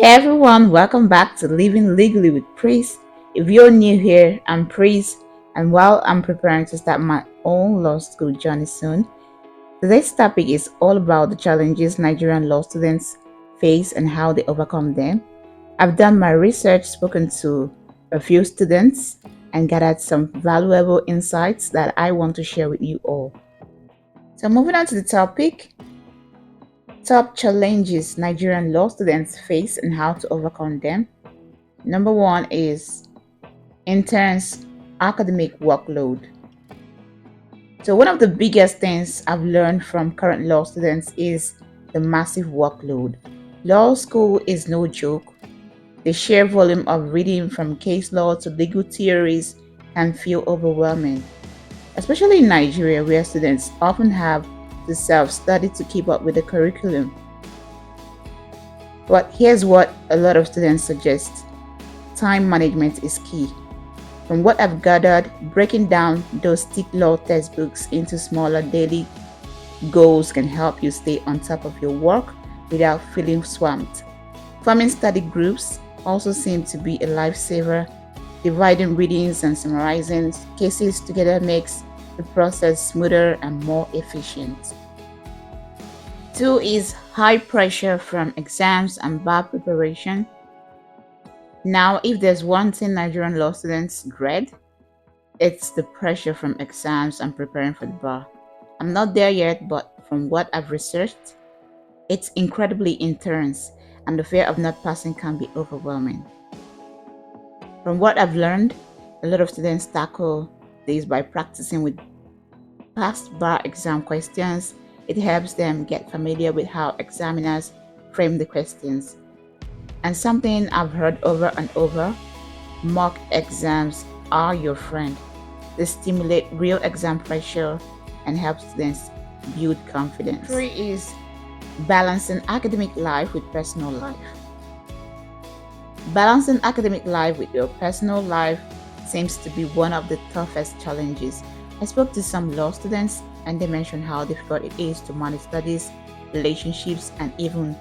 Hey everyone, welcome back to Living Legally with Pris. If you're new here, I'm Pris, and while I'm preparing to start my own law school journey soon, today's topic is all about the challenges Nigerian law students face and how they overcome them. I've done my research, spoken to a few students, and gathered some valuable insights that I want to share with you all. So, moving on to the topic, top challenges Nigerian law students face and how to overcome them. Number one is intense academic workload. So, one of the biggest things I've learned from current law students is the massive workload. Law school is no joke. The sheer volume of reading from case law to legal theories can feel overwhelming, especially in Nigeria, where students often have to self study to keep up with the curriculum. But here's what a lot of students suggest: time management is key. From what I've gathered, breaking down those thick law textbooks into smaller daily goals can help you stay on top of your work without feeling swamped. Forming study groups also seems to be a lifesaver. Dividing readings and summarizing cases together makes the process smoother and more efficient. Two is high pressure from exams and bar preparation. Now, if there's one thing Nigerian law students dread, it's the pressure from exams and preparing for the bar. I'm not there yet, but from what I've researched, it's incredibly intense, and the fear of not passing can be overwhelming. From what I've learned, a lot of students tackle this by practicing with past bar exam questions. It helps them get familiar with how examiners frame the questions. And something I've heard over and over: mock exams are your friend. They stimulate real exam pressure and help students build confidence. Three is balancing academic life with personal life. Balancing academic life with your personal life seems to be one of the toughest challenges. I spoke to some law students and they mentioned how difficult it is to manage studies, relationships, and even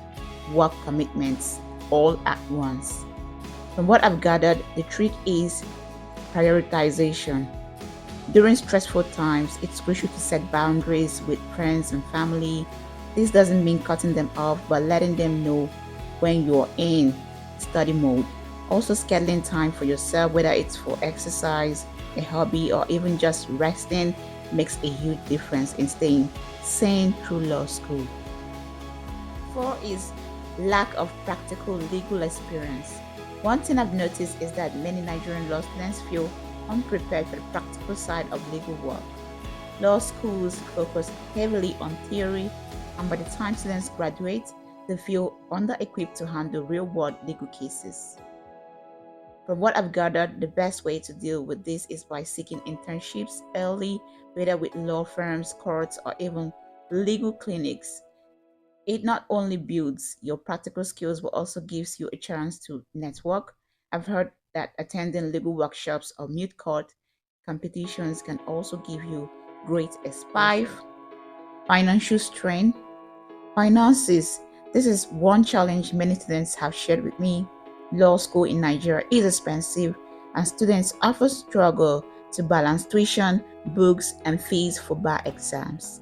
work commitments all at once. From what I've gathered, the trick is prioritization. During stressful times, it's crucial to set boundaries with friends and family. This doesn't mean cutting them off, but letting them know when you're in study mode. Also, scheduling time for yourself, whether it's for exercise, a hobby, or even just resting, makes a huge difference in staying sane through law school. Four is lack of practical legal experience. One thing I've noticed is that many Nigerian law students feel unprepared for the practical side of legal work. Law schools focus heavily on theory, and by the time students graduate, they feel under-equipped to handle real-world legal cases. From what I've gathered, the best way to deal with this is by seeking internships early, whether with law firms, courts, or even legal clinics. It not only builds your practical skills but also gives you a chance to network. I've heard that attending legal workshops or mute court competitions can also give you great exposure. Five, financial strain. Finances. This is one challenge many students have shared with me. Law school in Nigeria is expensive, and students often struggle to balance tuition, books, and fees for bar exams.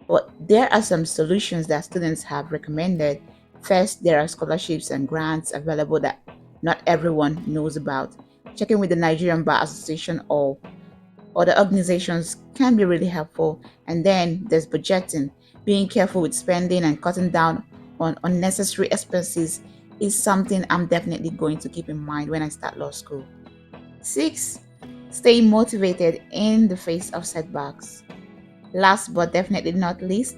But there are some solutions that students have recommended. First, there are scholarships and grants available that not everyone knows about. Checking with the Nigerian Bar Association or other organizations can be really helpful. And then there's budgeting. Being careful with spending and cutting down on unnecessary expenses is something I'm definitely going to keep in mind when I start law school. Six, stay motivated in the face of setbacks. Last but definitely not least,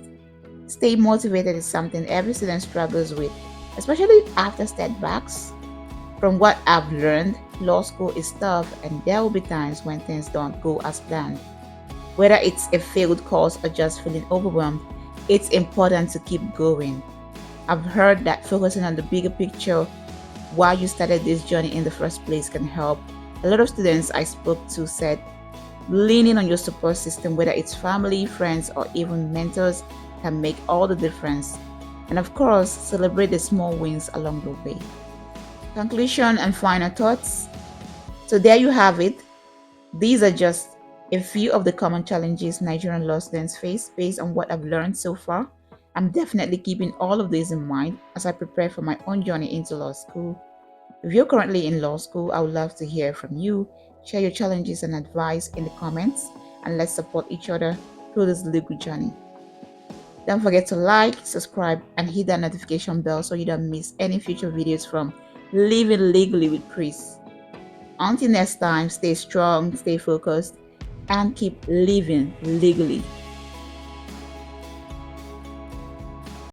stay motivated is something every student struggles with, especially after setbacks. From what I've learned, law school is tough and there will be times when things don't go as planned. Whether it's a failed course or just feeling overwhelmed, it's important to keep going. I've heard that focusing on the bigger picture while you started this journey in the first place can help. A lot of students I spoke to said leaning on your support system, whether it's family, friends, or even mentors, can make all the difference. And of course, celebrate the small wins along the way. Conclusion and final thoughts. So, there you have it. These are just a few of the common challenges Nigerian law students face based on what I've learned so far. I'm definitely keeping all of these in mind as I prepare for my own journey into law school. If you're currently in law school, I would love to hear from you. Share your challenges and advice in the comments, and let's support each other through this legal journey. Don't forget to like, subscribe, and hit that notification bell so you don't miss any future videos from Living Legally with Pris. Until next time, stay strong, stay focused, and keep living legally.